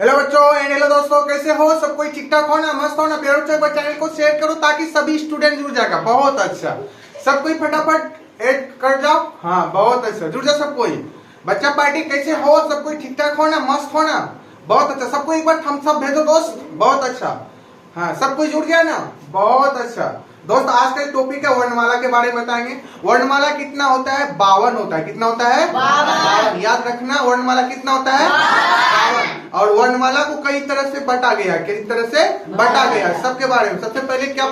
Hello बच्चों and hello दोस्तों, कैसे हो? सब कोई ठीक ठाक हो ना? मस्त हो ना? प्यारे बच्चों चैनल को शेयर करो ताकि सभी स्टूडेंट जुड़ जाएगा। बहुत अच्छा, सब कोई फटाफट ऐड कर जाओ। हाँ बहुत अच्छा, जुड़ जाओ सब कोई। बच्चा पार्टी कैसे हो? सब कोई ठीक ठाक हो ना? मस्त हो ना? बहुत अच्छा, सबको एक बार थम्स अप भेजो दोस्त। बहुत अच्छा, हाँ सब कोई जुड़ गया ना? बहुत अच्छा दोस्त, आज का टॉपिक है वर्णमाला के बारे में बताएंगे। वर्णमाला कितना होता है? 52 होता है। कितना होता है? 52। याद रखना, वर्णमाला कितना होता है? 52। और वर्णमाला को कई तरह से बांटा गया, किस तरह से बांटा गया सबके बारे में। सबसे पहले क्या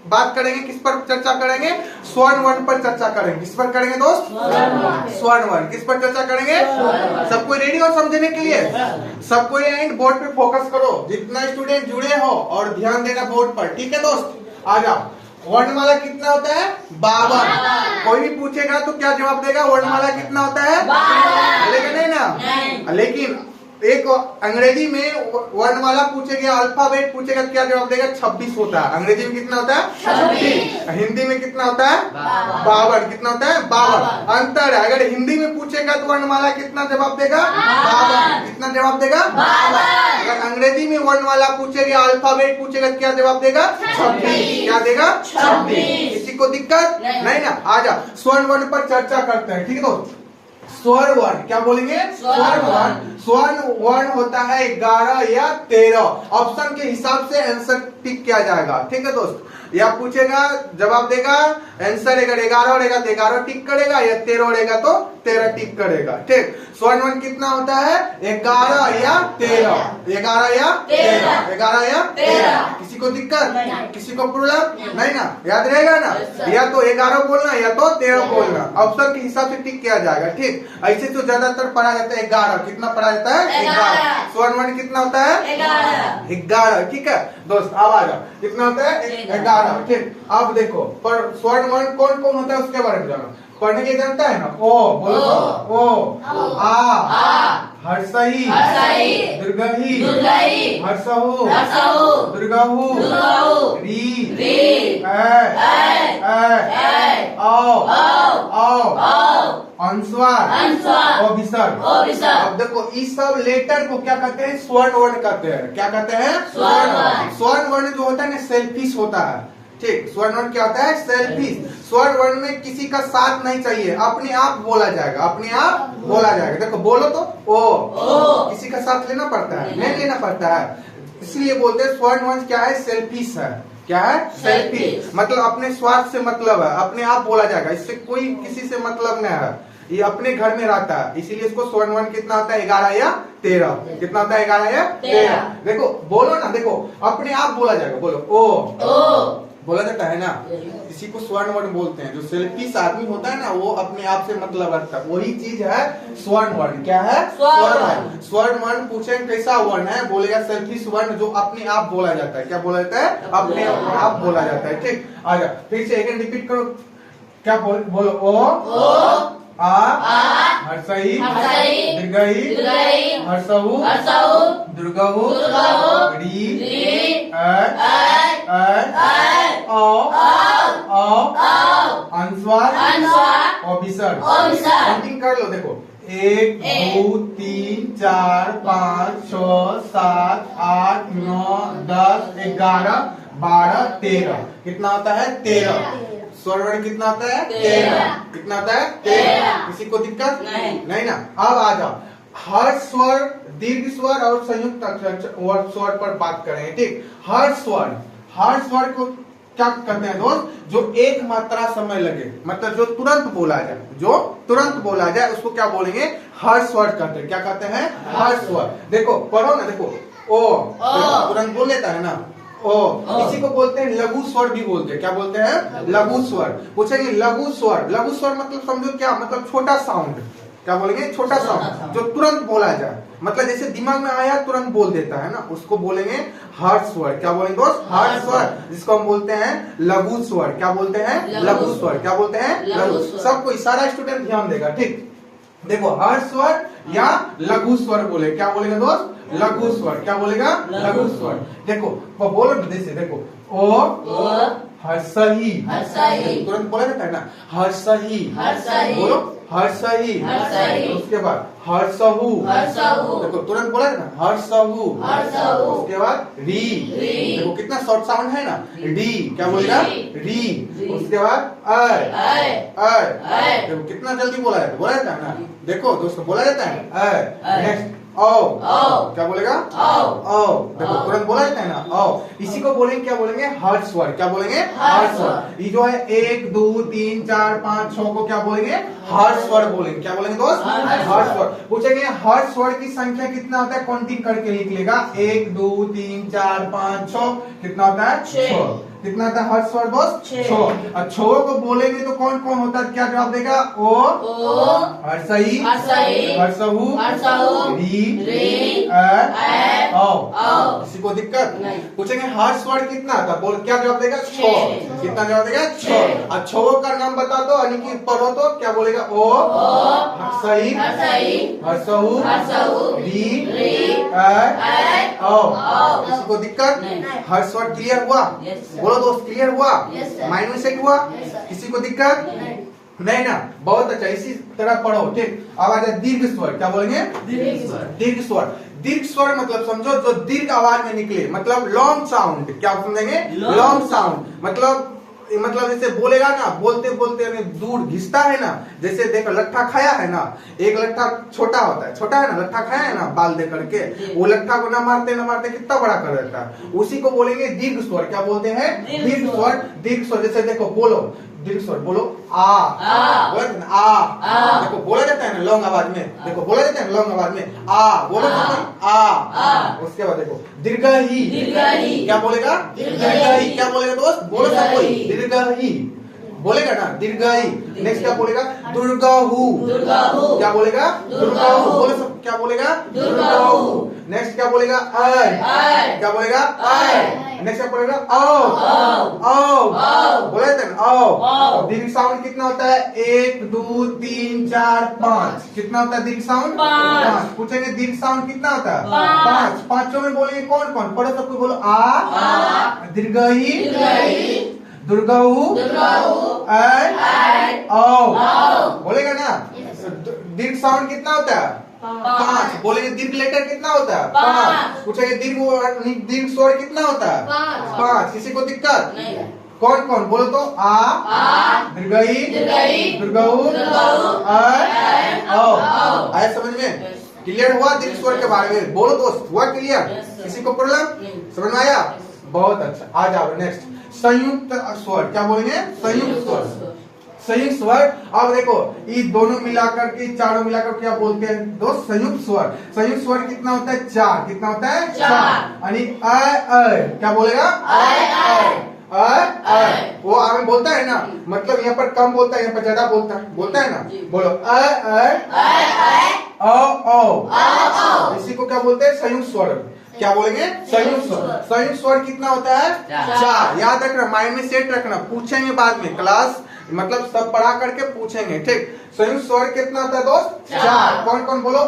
बात करेंगे, किस पर चर्चा करेंगे? स्वर्ण वर्ण पर चर्चा करेंगे। किस पर करेंगे दोस्त? स्वर्ण वर्ण। किस पर चर्चा करेंगे? सबको रेडी हो समझने के लिए? सबको एंड बोर्ड पे फोकस करो, जितना स्टूडेंट जुड़े हो, और ध्यान देना बोर्ड पर। ठीक है दोस्त, आ जाओ। वर्णमाला कितना होता है? 52। कोई भी पूछेगा तो क्या जवाब देगा? वर्णमाला कितना होता है? 52। लेकिन नहीं ना, लेकिन एक अंग्रेजी में वर्णमाला पूछेगा, अल्फाबेट पूछेगा, क्या जवाब देगा? 26 होता है। अंग्रेजी में कितना होता है? 26। हिंदी में कितना होता है? 52। कितना होता है? 52। अंतर है, अगर हिंदी में पूछेगा तो वर्णमाला कितना जवाब देगा? 52। कितना जवाब देगा? 52। अगर अंग्रेजी में वर्णमाला पूछेगा, अल्फाबेट पूछेगा, क्या जवाब देगा? 26। क्या देगा? 26। किसी को दिक्कत नहीं ना? आ जा स्वर्ण वर्ण पर चर्चा करते हैं। ठीक है दोस्त, स्वर्ण वर्ण क्या बोलेंगे? स्वर्ण वर्ण। स्वर्ण वर्ण होता है 11 या 13। ऑप्शन के हिसाब से आंसर टिक किया जाएगा। ठीक है दोस्त, या पूछेगा जवाब देगा, आंसर अगर 11 रहेगा तो 11 टिक करेगा, या 13 रहेगा तो 13 टिक करेगा। ठीक, स्वर्ण वर्ण कितना होता है? 11 या 13। 11 या 13। 11 या 13। किसी को दिक्कत? किसी को प्रॉब्लम नहीं ना? याद रहेगा ना? या तो 11 बोलना या तो 13 बोलना, ऑप्शन के हिसाब से टिक किया जाएगा। ठीक, ऐसे तो ज्यादातर पढ़ा जाता है 11। कितना पढ़ा जाता है? 11। स्वर्ण वर्ण कितना होता है? 11। ठीक है दोस्त, अब आ जाओ, कितना होता है? 11। ठीक, अब देखो पर स्वर्ण वर्ण कौन कौन होता है उसके बारे में जानो। पढ़ने के जानता है ना? ओ बोलो तो। ओ, आ, हर्षई, दीर्घई, हर्षहु, दीर्घहु, री, ए, औ, अनुस्वार, ओ विसर्ग। अब देखो इस सब लेटर को क्या कहते हैं? स्वर्ण वर्ण कहते हैं। क्या कहते हैं? स्वर्ण वर्ण। स्वर्ण वर्ण जो होता है ना, सेल्फिश होता है। ठीक, स्वर्ण वर्ण क्या होता है? सेल्फिश। स्वर्ण वर्ण में किसी का साथ नहीं चाहिए, अपने आप बोला जाएगा। अपने आप बोला जाएगा। देखो बोलो तो ओ, किसी का साथ लेना पड़ता है? नहीं लेना पड़ता है, इसलिए बोलते हैं स्वर्ण वर्ण क्या है? सेल्फिश है। क्या है? सेल्फिश। मतलब अपने स्वार्थ से मतलब है, अपने आप बोला जाएगा, इससे कोई किसी से मतलब नहीं है, ये अपने घर में रहता है, इसीलिए इसको स्वर्ण वर्ण कितना होता है? 11 या 13। कितना होता है? 11 या 13। देखो बोलो ना, देखो अपने आप बोला जाएगा। बोलो ओ, बोला जाता है ना, इसी को स्वर्ण वर्ण बोलते हैं। जो सेल्फिश आदमी होता है ना, वो अपने आप से मतलब रखता है, वही चीज है स्वर्ण वर्ण। क्या है? स्वर्ण वर्ण। स्वर्ण वर्ण पूछेंगे कैसा वर्ण है, बोलेगा सेल्फिश वर्ण, जो अपने आप बोला जाता है। क्या बोला जाता है? अपने आप बोला जाता है। ठीक, आ जा फिर से एक रिपीट करो। क्या बोलो? ओ, आ, हर्षई, दीर्घई, हर्षहु, दीर्घहु, री, अनुस्वार, और विसर्ग। काउंटिंग कर लो, देखो 1 2 3 4 5 6 7 8 9 10 11 12 13। कितना होता है? 13। स्वर्ण वर्ण कितना होता है? 13। कितना होता है? 13। किसी को दिक्कत नहीं ना? अब आ जाओ हर्ष स्वर, दीर्घ स्वर और संयुक्त अक्षर स्वर पर बात करेंगे। ठीक, हर्ष स्वर को क्या कहते हैं दोस्त? जो एक मात्रा समय लगे, मतलब जो तुरंत बोला जाए, जो तुरंत बोला जाए उसको क्या बोलेंगे? हर्ष स्वर कहते हैं। क्या कहते हैं? हर्ष स्वर। देखो पढ़ो ना, देखो ओ तुरंत बोल लेता है ना, ओ। इसी को बोलते हैं लघु स्वर भी बोलते हैं। क्या बोलते हैं? लघु स्वर। पूछेंगे लघु स्वर, लघु स्वर मतलब समझो क्या मतलब? छोटा साउंड। क्या बोलेंगे? छोटा साउंड, जो तुरंत बोला जाए, मतलब जैसे दिमाग में आया तुरंत बोल देता है ना, उसको बोलेंगे हर्ष स्वर। क्या बोलेंगे दोस्त? हर्ष स्वर, जिसको हम बोलते हैं लघु स्वर। क्या बोलते हैं? लघु स्वर। क्या बोलते हैं? लघु। सबको सारा स्टूडेंट ध्यान देगा। ठीक, देखो हर्ष स्वर या लघु स्वर बोले, क्या बोलेगा दोस्त? लघु स्वर। क्या बोलेगा? लघु स्वर। देखो बोलो जैसे, देखो ओ, हर्षही, तुरंत बोला जाता है ना, हर्षही। बोलो हर्षही, उसके बाद हर्षहु, देखो तुरंत बोला है ना, हर्षहु, उसके बाद री, देखो कितना शॉर्ट साउंड है ना, री, क्या बोलेगा, री, उसके बाद देखो कितना जल्दी बोला जाता है ना, देखो दोस्तों बोला जाता है। नेक्स्ट ओ, क्या बोलेगा, ओ, देखो तुरंत बोला जाता है ना, ओ, इसी को बोलेंगे, क्या बोलेंगे, हर्ष स्वर, क्या बोलेंगे, हर्ष स्वर। ये जो है 1 2 3 4 5 6 को क्या बोलेंगे, हर्ष स्वर बोलेंगे, क्या बोलेंगे दोस्त, हर्ष स्वर। पूछेंगे हर्ष स्वर की संख्या कितना होता है, काउंटिंग करके लिख लेगा, 1 2 3 4 5 6, कितना होता है, 6, कितना होता है हर्ष स्वर दोस्त, 6। और 6 को बोलेंगे तो कौन कौन होता है, क्या जवाब देगा, ओ, हर्षही, हर्षहु, री, किसी को दिक्कत, पूछेंगे हर्ष स्वर कितना था, बोल क्या जवाब देगा, 6, कितना जवाब देगा, 6। और 6 का नाम बता दो, यानी कि पढ़ो तो क्या बोलेगा, ओ, हर्षही, हर्षहु, री, किसी को दिक्कत, हर्ष स्वर क्लियर हुआ, बोलो दोस्त क्लियर हुआ, माइंड में सेट हुआ, किसी को दिक्कत नहीं ना, बहुत अच्छा, इसी तरह पढ़ो, ठीक। अब आ जाए दीर्घ स्वर, क्या बोलेंगे, दीर्घ स्वर। दीर्घ स्वर मतलब समझो जो दीर्घ आवाज में निकले, मतलब लॉन्ग साउंड, क्या समझेंगे, लॉन्ग साउंड, मतलब जैसे बोलेगा ना, बोलते बोलते दूर घिसता है ना, जैसे देखो लट्ठा खाया है ना, एक लट्ठा छोटा होता है, छोटा है ना, लट्ठा खाया है ना बाल दे करके, वो लट्ठा को ना मारते कितना बड़ा कर देता है, उसी को बोलेंगे दीर्घ स्वर, क्या बोलते हैं, दीर्घ स्वर। दीर्घ स्वर जैसे देखो बोलो, दीर्घ स्वर बोलो, आ, देखो बोला जाता है ना लॉन्ग आवाज में, देखो बोला जाता है लॉन्ग आवाज में, आ, बोलो आ, उसके बाद देखो दीर्घही, क्या बोलेगा, दीर्घही, क्या बोलेगा दोस्त, बोलो सब कोई, दीर्घही बोलेगा ना, दीर्घही। नेक्स्ट क्या बोलेगा, दुर्गाहु, क्या बोलेगा, दुर्गाहु, बोले सब, क्या बोलेगा, दुर्गाहु। नेक्स्ट क्या बोलेगा, क्या बोलेगा, नेक्स्ट क्या बोलेगा, बोला जाता है ना, दीर्घ साउंड कितना होता है, 1 2 3 4 5, कितना होता है दीर्घ साउंड, 5। पूछेंगे दीर्घ साउंड कितना होता है, 5। पांचों में बोलेंगे कौन कौन, पढ़ो सबको बोलो, आ, दीर्घही, दुर्गाहु, बोलेगा ना। दीर्घ साउंड कितना होता है, 5। बोलेंगे दीर्घ लेटर कितना होता है, 5। पूछेंगे दीर्घ स्वर कितना होता है, 5। किसी को दिक्कत, कौन कौन बोलो तो, आ, दीर्घही, दुर्गाहु, आया समझ में, क्लियर हुआ दीर्घ स्वर के बारे में, बोलो दोस्त हुआ क्लियर, किसी को प्रॉब्लम समझ में आया, बहुत अच्छा। आ जाओ नेक्स्ट, संयुक्त स्वर, क्या बोलेंगे, संयुक्त स्वर, संयुक्त स्वर। अब देखो ये दोनों मिलाकर के, चारों मिलाकर क्या बोलते हैं दोस्त, संयुक्त स्वर। संयुक्त स्वर कितना होता है, 4, कितना होता है, 4। यानी क्या बोलेगा, वो आगे बोलता है ना, मतलब यहाँ पर कम बोलता है, यहाँ पर ज्यादा बोलता है ना, बोलो इसी को क्या बोलते हैं, संयुक्त स्वर, क्या बोलेंगे, संयुक्त स्वर। संयुक्त स्वर कितना होता है, 4। याद रखना, माइंड में सेट रखना, पूछेंगे बाद में, क्लास मतलब सब पढ़ा करके पूछेंगे, ठीक। संयुक्त स्वर कितना होता है दोस्त, 4। कौन कौन बोलो,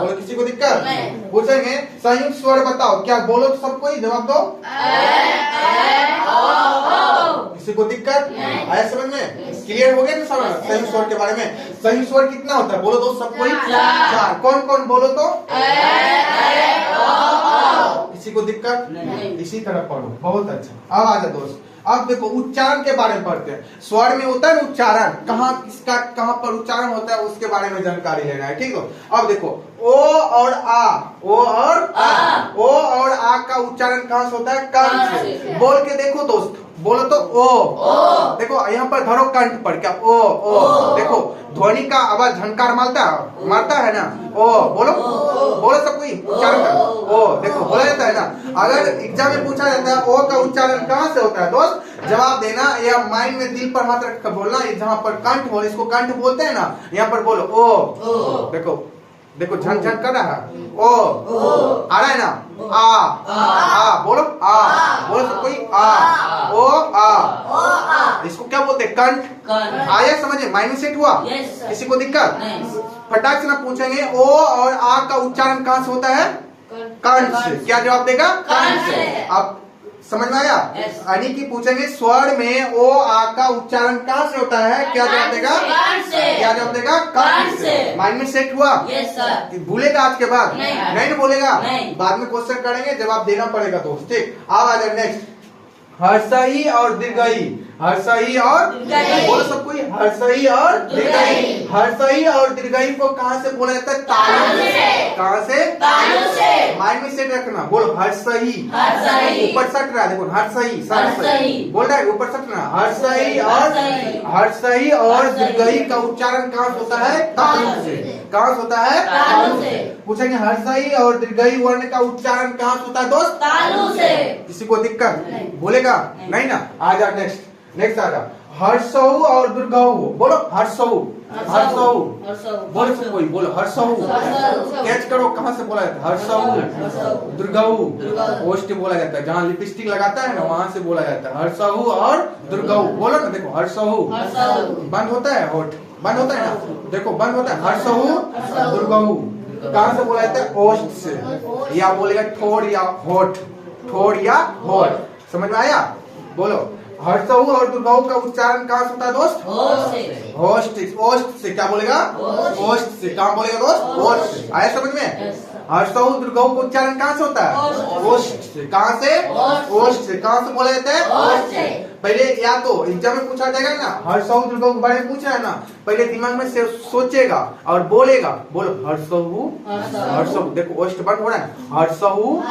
बोलो, किसी को दिक्कत, पूछेंगे संयुक्त स्वर बताओ, क्या बोलो तो सब कोई जवाब दो, किसी को दिक्कत आया समझ में, क्लियर हो गया ना संयुक्त स्वर के बारे में। संयुक्त स्वर कितना होता है, बोलो दोस्त सब कोई, 4। कौन कौन बोलो तो, किसी को दिक्कत, इसी तरह पढ़ो, बहुत अच्छा। अब आ जाओ दोस्त, अब देखो उच्चारण के बारे में पढ़ते हैं। स्वर में होता है ना उच्चारण, कहाँ पर उच्चारण होता है उसके बारे में जानकारी लेना है, ठीक है। अब देखो ओ और आ, ओ और आ का उच्चारण कहाँ से होता है, कंठ से। बोल के देखो दोस्त, बोलो तो ओ, देखो यहाँ पर धरो कंठ पर, क्या ओ, देखो ध्वनि का आवाज झनकार मारता है ना, ओ, बोलो सब कोई उच्चारण कर, ओ, देखो बोला जाता है ना। अगर एग्जाम में पूछा जाता है ओ का उच्चारण कहाँ से होता है दोस्त, जवाब देना या माइंड में दिल पर हाथ रखकर बोलना, जहाँ पर कंठ हो इसको कंठ बोलते हैं ना, यहाँ पर बोलो ओ, देखो झन झन कर रहा है, ओ आ रहा है ना, आ बोलो, बोलो सब कोई, इसको क्या बोलते हैं, कंठ। आया समझे, माइंड में सेट हुआ, किसी को दिक्कत, फटाक से ना पूछेंगे ओ और आ का उच्चारण कहाँ से होता है, कंठ से। क्या जवाब देगा, कंठ से। अब समझ में आया? यानी कि पूछेंगे स्वर में ओ आ का उच्चारण कहाँ से होता है? क्या जवाब देगा? क्या जवाब देगा? कान से। माइंड में सेट हुआ? Yes sir. भूलेगा आज के बाद? नहीं बोलेगा? नहीं। बाद में क्वेश्चन करेंगे, जवाब देना पड़ेगा दोस्त। ठीक, अब आ जाए नेक्स्ट। हर्षई और दीर्घई, हर्षई और दीर्घई। बोलो सब कोई, हर्षई और दीर्घई। हर्षई और दीर्घई को कहाँ से बोला जाता है? तालु से। कहाँ से? तालु से। माइंड में सेट रखना। बोलो हर्षई, ऊपर सट रहा है, देखो हर्षई, बोल रहा है ऊपर सट रहा। हर्षई और दीर्घई का उच्चारण कहाँ से होता है? तालु से। कहाँ से होता है? तालु से। पूछेंगे हर्षई और दीर्घई वर्ण का उच्चारण कहाँ से होता है दोस्त? तालु से। किसी को दिक्कत? नहीं। बोलेगा? नहीं ना। आ जा नेक्स्ट आ जा। हर्षऊ और दुर्गऊ, बोलो हर्षऊ, बोलो सब कोई, बोलो हर्षऊ। कैच करो कहाँ से बोला जाता है? हर्षऊ, दुर्गऊ, ओष्ठ बोला जाता है, जहाँ लिपस्टिक लगाता है ना वहां से बोला जाता है हर्षऊ और दुर्गऊ। बोलो ना, देखो हर्षऊ बंद होता है, होठ बंद होता है ना, देखो बंद होता है। हर्षऊ दुर्गऊ कहाँ से बोला जाता है? ओष्ठ से। या बोलेगा ठोड़ या होठ, ठोड़ या होठ। समझ में आया? बोलो हर्षऊ और दुर्गऊ का उच्चारण कहाँ से होता है दोस्त? ओष्ठ से। क्या बोलेगा? ओष्ठ से। कहाँ बोलेगा दोस्त? ओष्ठ से। आया समझ में? हर्षऊ दुर्गऊ का उच्चारण कहाँ से होता है? ओष्ठ से। कहाँ से? ओष्ठ से। कहाँ से बोला जाता है? ओष्ठ से। पहले या तो एग्जाम में पूछा जाएगा ना, हर्षऊ दुर्गऊ के बारे में पूछा है ना, पहले दिमाग में से सोचेगा और बोलेगा। बोलो हर्षऊ, देखो ओष्ठ बंद हो रहा है। हर्षऊ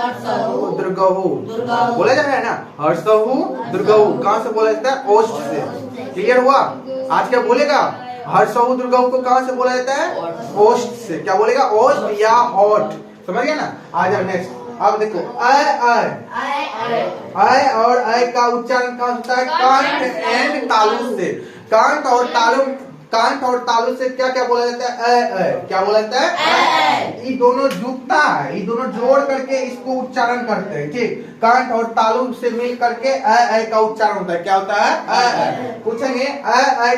दुर्गऊ बोला जा रहा है ना, हर्षऊ दुर्गऊ कहाँ से बोला जाता है? ओष्ठ से। क्लियर हुआ? आज क्या बोलेगा? हर्षऊ दुर्गऊ को कहाँ से बोला जाता है? ओष्ठ से। क्या बोलेगा? ओष्ठ या होठ। समझ गया ना? आ जाओ नेक्स्ट। अब देखो आय और आय का उच्चारण कहाँ होता है? कांट एंड तालु से। कांट और तालु से क्या क्या बोला जाता है? क्या बोला जाता है? ये दोनों जुड़ता है, ये दोनों जोड़ करके इसको उच्चारण करते हैं। ठीक, कांट और तालु से मिल करके का उच्चारण होता है। क्या होता है? पूछेंगे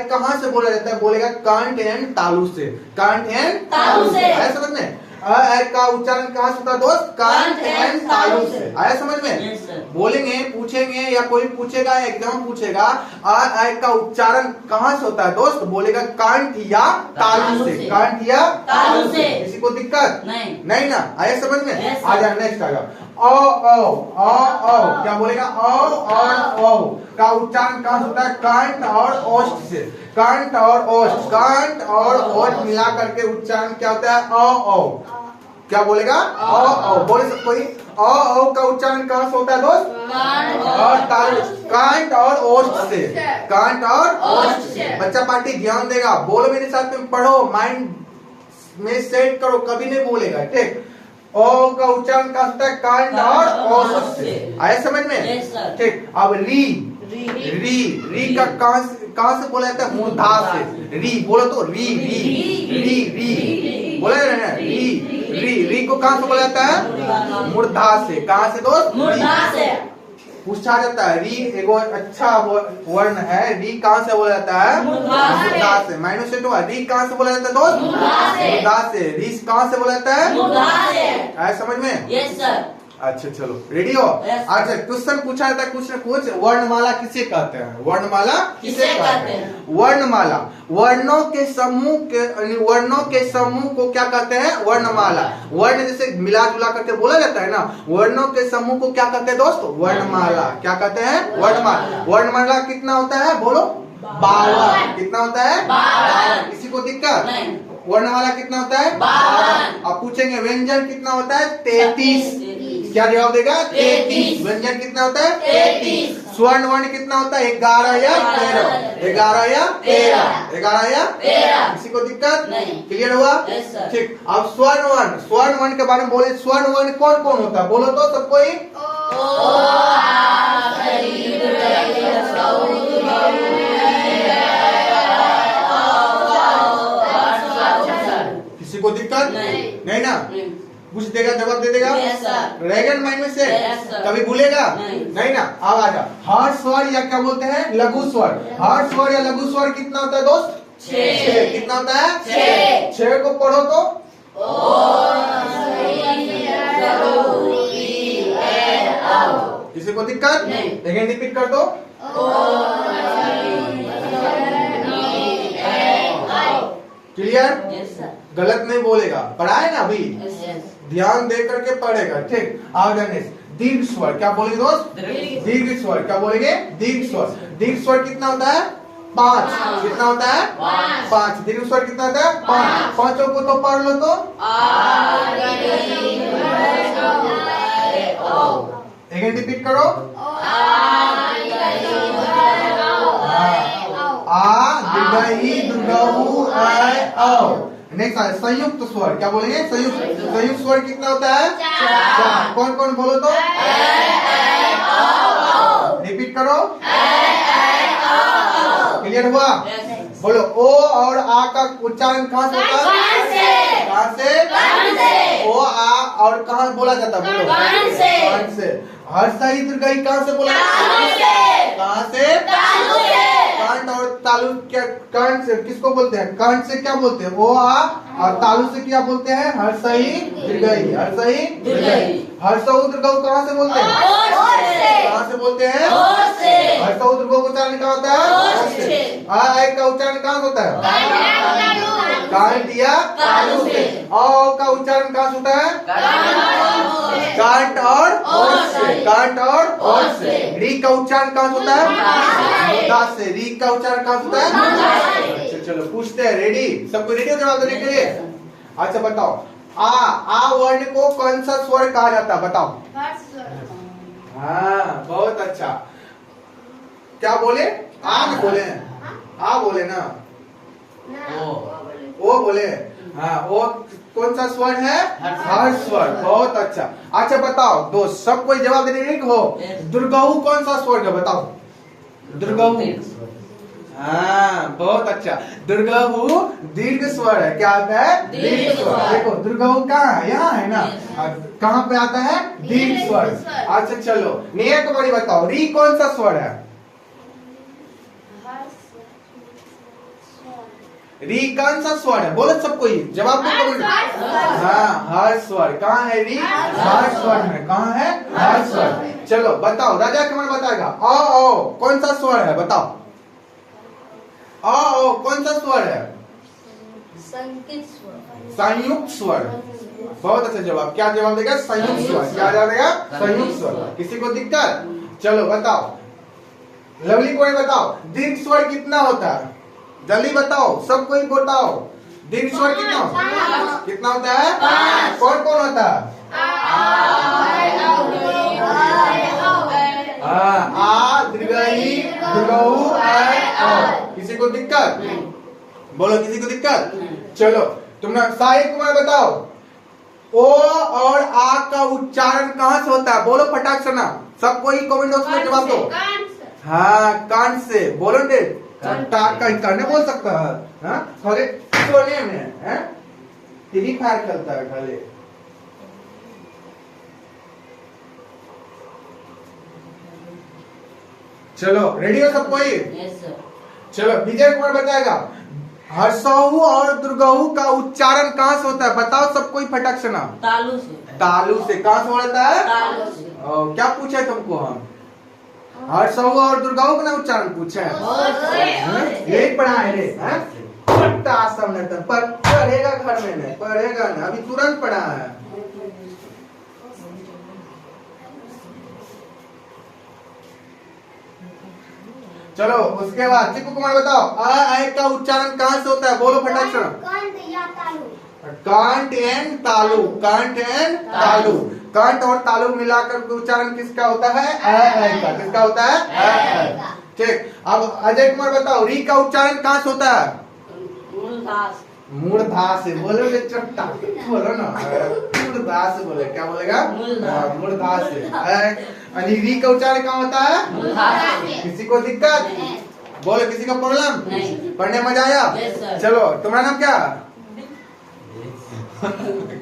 कहाँ से बोला जाता है? बोलेगा कांट एंड तालु से। कांट एंड तालु से। आया समझ में? का उच्चारण कहाँ से होता है दोस्त? कांट एंड तालु से। आया समझ में? बोलेंगे, पूछेंगे या कोई पूछेगा, एग्जाम पूछेगा का उच्चारण कहाँ से होता है दोस्त? बोलेगा कांट या तालु से। कांट या तालु से। किसी को दिक्कत? नहीं ना। आया समझ में? आ जा नेक्स्ट आ जाओ। क्या बोलेगा? और ओ का उच्चारण कहाँ से होता है? कांट और ओष्ठ से। कांट और ओष्ठ मिला करके उच्चारण क्या होता है? ओ। क्या बोलेगा? ओ। बोले सब कोई, ओ का उच्चारण कहाँ से होता है दोस्त? और तालु, कांट और ओष्ठ से। कांट और ओष्ठ से। बच्चा पार्टी ध्यान देगा, बोलो मेरे साथ में, पढ़ो, माइंड में सेट करो, कभी नहीं बोलेगा। ठीक, ओ का उच्चारण कहाँ होता है? कांट और ओष्ठ से। आया समझ में? ठीक, अब री का कहाँ से बोला जाता है? मूर्धा से। री बोलो तो, री बोला जाता है। री को कहाँ से बोला जाता है? मूर्धा से। कहाँ से दोस्त? मूर्धा से। पूछा जाता है, री एगो अच्छा वर्ण है, री कहाँ से बोला जाता है? मूर्धा से। माइनस से हुआ, री कहाँ से बोला जाता है दोस्त? मूर्धा से। री कहाँ से बोला जाता है? मूर्धा से। आया समझ में? Yes sir. अच्छा चलो रेडी हो? अच्छा क्वेश्चन पूछा जाता है कुछ न कुछ। वर्णमाला किसे कहते हैं? वर्णमाला किसे कहते हैं? वर्णमाला वर्णों के समूह को क्या कहते हैं? वर्णमाला। वर्ण जैसे मिला जुला करके बोला जाता है ना, वर्णों के समूह को क्या कहते हैं दोस्त? वर्णमाला। क्या कहते हैं? वर्णमाला। वर्णमाला कितना होता है? बोलो 52। कितना होता है? 52। किसी को दिक्कत? वर्णमाला कितना होता है? 52। अब पूछेंगे व्यंजन कितना होता है? 33। क्या जवाब देगा? 33। व्यंजन कितना होता है? 33। स्वर्ण वर्ण कितना होता है? 11 या 13? 11 या 13? 11 या 13? किसी को दिक्कत? नहीं। क्लियर हुआ? ठीक, अब स्वर्ण वर्ण के बारे में बोले। स्वर्ण वर्ण कौन कौन होता है? बोलो तो सब कोई। किसी को दिक्कत? नहीं ना। पूछ देगा, जवाब दे देगा। रहेगा माइंड में से? कभी भूलेगा? नहीं ना। अब आ जा। हर्ष स्वर या क्या बोलते हैं? लघु स्वर। हर्ष स्वर या लघु स्वर कितना होता है दोस्त? 6। कितना होता है? 6 को पढ़ो तो। किसी किसी को दिक्कत नहीं। लेकिन रिपीट कर दो। क्लियर? गलत नहीं बोलेगा, पढ़ा है ना अभी, ध्यान दे करके पढ़ेगा। ठीक, आओ नेक्स्ट। दीर्घ स्वर क्या बोलेंगे दोस्त? दीर्घ स्वर क्या बोलेंगे? दीर्घ स्वर। दीर्घ स्वर कितना होता है? 5। कितना होता है? 5। दीर्घ स्वर कितना होता है? 5। पांचों को तो पढ़ लो तो। एक रिपीट करो। आ दीर्घ दुर्गहु ऐ औ। नेक्स्ट है संयुक्त स्वर क्या बोलेंगे? संयुक्त स्वर कितना होता है? 4। कौन कौन बोलो तो? रिपीट करो। क्लियर हुआ? बोलो ओ और आ का उच्चारण कहाँ से होता है? कहाँ से? ओ आ और कहाँ बोला जाता है? बोलो कान से। हर सही दीर्घई कहाँ से बोला जाता है? कहाँ से? कांट और तालु क्या? कांट से किसको बोलते हैं? कांट से क्या बोलते हैं? ओ आ। और तालु से क्या बोलते हैं? हर सही दीर्घई। हर सही दीर्घई। हर सऊ दीर्घऊ कहाँ से बोलते हैं? कहाँ से बोलते हैं? हर सऊ दीर्घऊ का उच्चारण कहाँ होता है? आ एक का उच्चारण कहाँ होता है? कांट या तालु से। औ का उच्चारण कहाँ से होता है? कांट और कांट और से। री का उच्चारण कहाँ से होता है? मूर्धा से। री का उच्चारण कहाँ से होता है? अच्छा चलो पूछते हैं, रेडी? सबको रेडी हो जवाब देने के लिए? अच्छा बताओ, आ वर्ण को कौन सा स्वर कहा जाता है? बताओ। हाँ बहुत अच्छा। क्या बोले? आ न बोले? आ बोले ना? ओ बोले? हाँ, वो कौन सा स्वर है? हर्ष स्वर। बहुत अच्छा। अच्छा बताओ दोस्त, सब कोई जवाब देने हो। दुर्गहु कौन सा स्वर है? बताओ। दुर्गहु। हाँ बहुत अच्छा। दुर्गहु दीर्घ स्वर है। क्या आता है? दीर्घ स्वर। देखो दुर्गहु कहाँ है? यहाँ है ना। कहाँ पे आता है? दीर्घ स्वर। अच्छा चलो एक बारी बताओ, री कौन सा स्वर है? री कौन सा स्वर है? बोलो सबको ही जवाब दो। हाँ हर स्वर। कहाँ है री? हर स्वर में। कहाँ है? हर स्वर। चलो बताओ, राजा कमल बताएगा। ओ कौन सा स्वर है? बताओ। ओ कौन सा स्वर है? संयुक्त स्वर। बहुत अच्छा जवाब। क्या जवाब देगा? संयुक्त स्वर। क्या जवाब देगा? संयुक्त स्वर। किसी को दिक्कत? चलो बताओ, लवली को बताओ, दीर्घ स्वर कितना होता है? जल्दी बताओ, सब कोई बताओ। दीर्घ स्वर कितना होता है? कौन कौन होता है? आ दीर्घई दुर्गहु ऐ औ। किसी को दिक्कत? बोलो किसी को दिक्कत? चलो तुम साहिब कुमार बताओ, ओ और आ का उच्चारण कहाँ से होता है? बोलो फटाक से ना, सब कोई कमेंट बॉक्स में जवाब दो। हाँ कान से। बोलो दे करने बोल सकता है? थोड़े सोने में फ्री फायर खेलता है खाली। चलो रेडी हो सब कोई? चलो विजय कुमार बताएगा, हर्षहु और दुर्गहु का उच्चारण कहाँ से होता है? बताओ सब कोई फटाक से ना। तालु से। तालु से। कहाँ से होता है? तालु से। क्या पूछा है तुमको हम? हर्षहु और दुर्गहु का उच्चारण पूछा है। यही पढ़ा है रे? पढ़ेगा घर में नहीं पढ़ेगा ना, अभी तुरंत पढ़ा है। चलो उसके बाद चिकू कुमार बताओ, आ का उच्चारण कहाँ से होता है? बोलो फटाक से। कांट एंड तालु। कांट एंड तालु। कांट और तालु मिलाकर उच्चारण किसका होता है? का। किसका होता है? ठीक। अब अजय कुमार बताओ, री का उच्चारण कहाँ से होता है? मूर्धा से। बोलो चट्टा बोलो ना, मूर्धा से बोले। क्या बोलेगा? मूर्धा से। री का उच्चारण कहाँ होता है? किसी को दिक्कत? बोलो किसी का प्रॉब्लम? पढ़ने मजा आया? चलो तुम्हारा नाम क्या?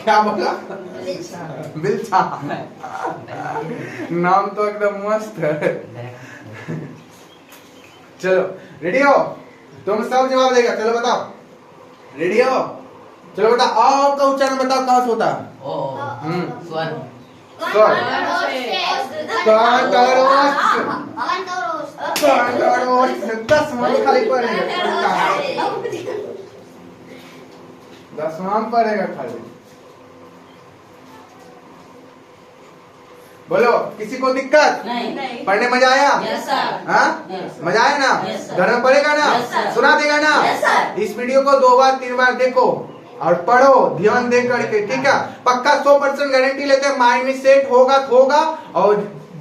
क्या बोला? बिल्छा। नाम तो एकदम मस्त है। चलो रेडी हो? तुम सब जवाब देगा। चलो बताओ, रेडी हो? चलो बताओ, आ का उच्चारण बताओ कहाँ से होता है? दस मान खाली पड़ेगा, 10 मान पड़ेगा खाली। बोलो, किसी को दिक्कत नहीं। पढ़ने मजा आया? Yes sir. हाँ, मजा आया ना? Yes sir. घर में पढ़ेगा ना? Yes sir. सुना देगा ना? Yes sir. इस वीडियो को 2 बार 3 बार देखो और पढ़ो ध्यान दे करके, ठीक है? पक्का 100% गारंटी लेते हैं, माइंड में सेट होगा और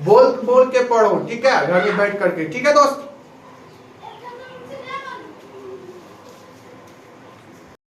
बोल के पढ़ो, ठीक है? घर में बैठ करके, ठीक है दोस्त?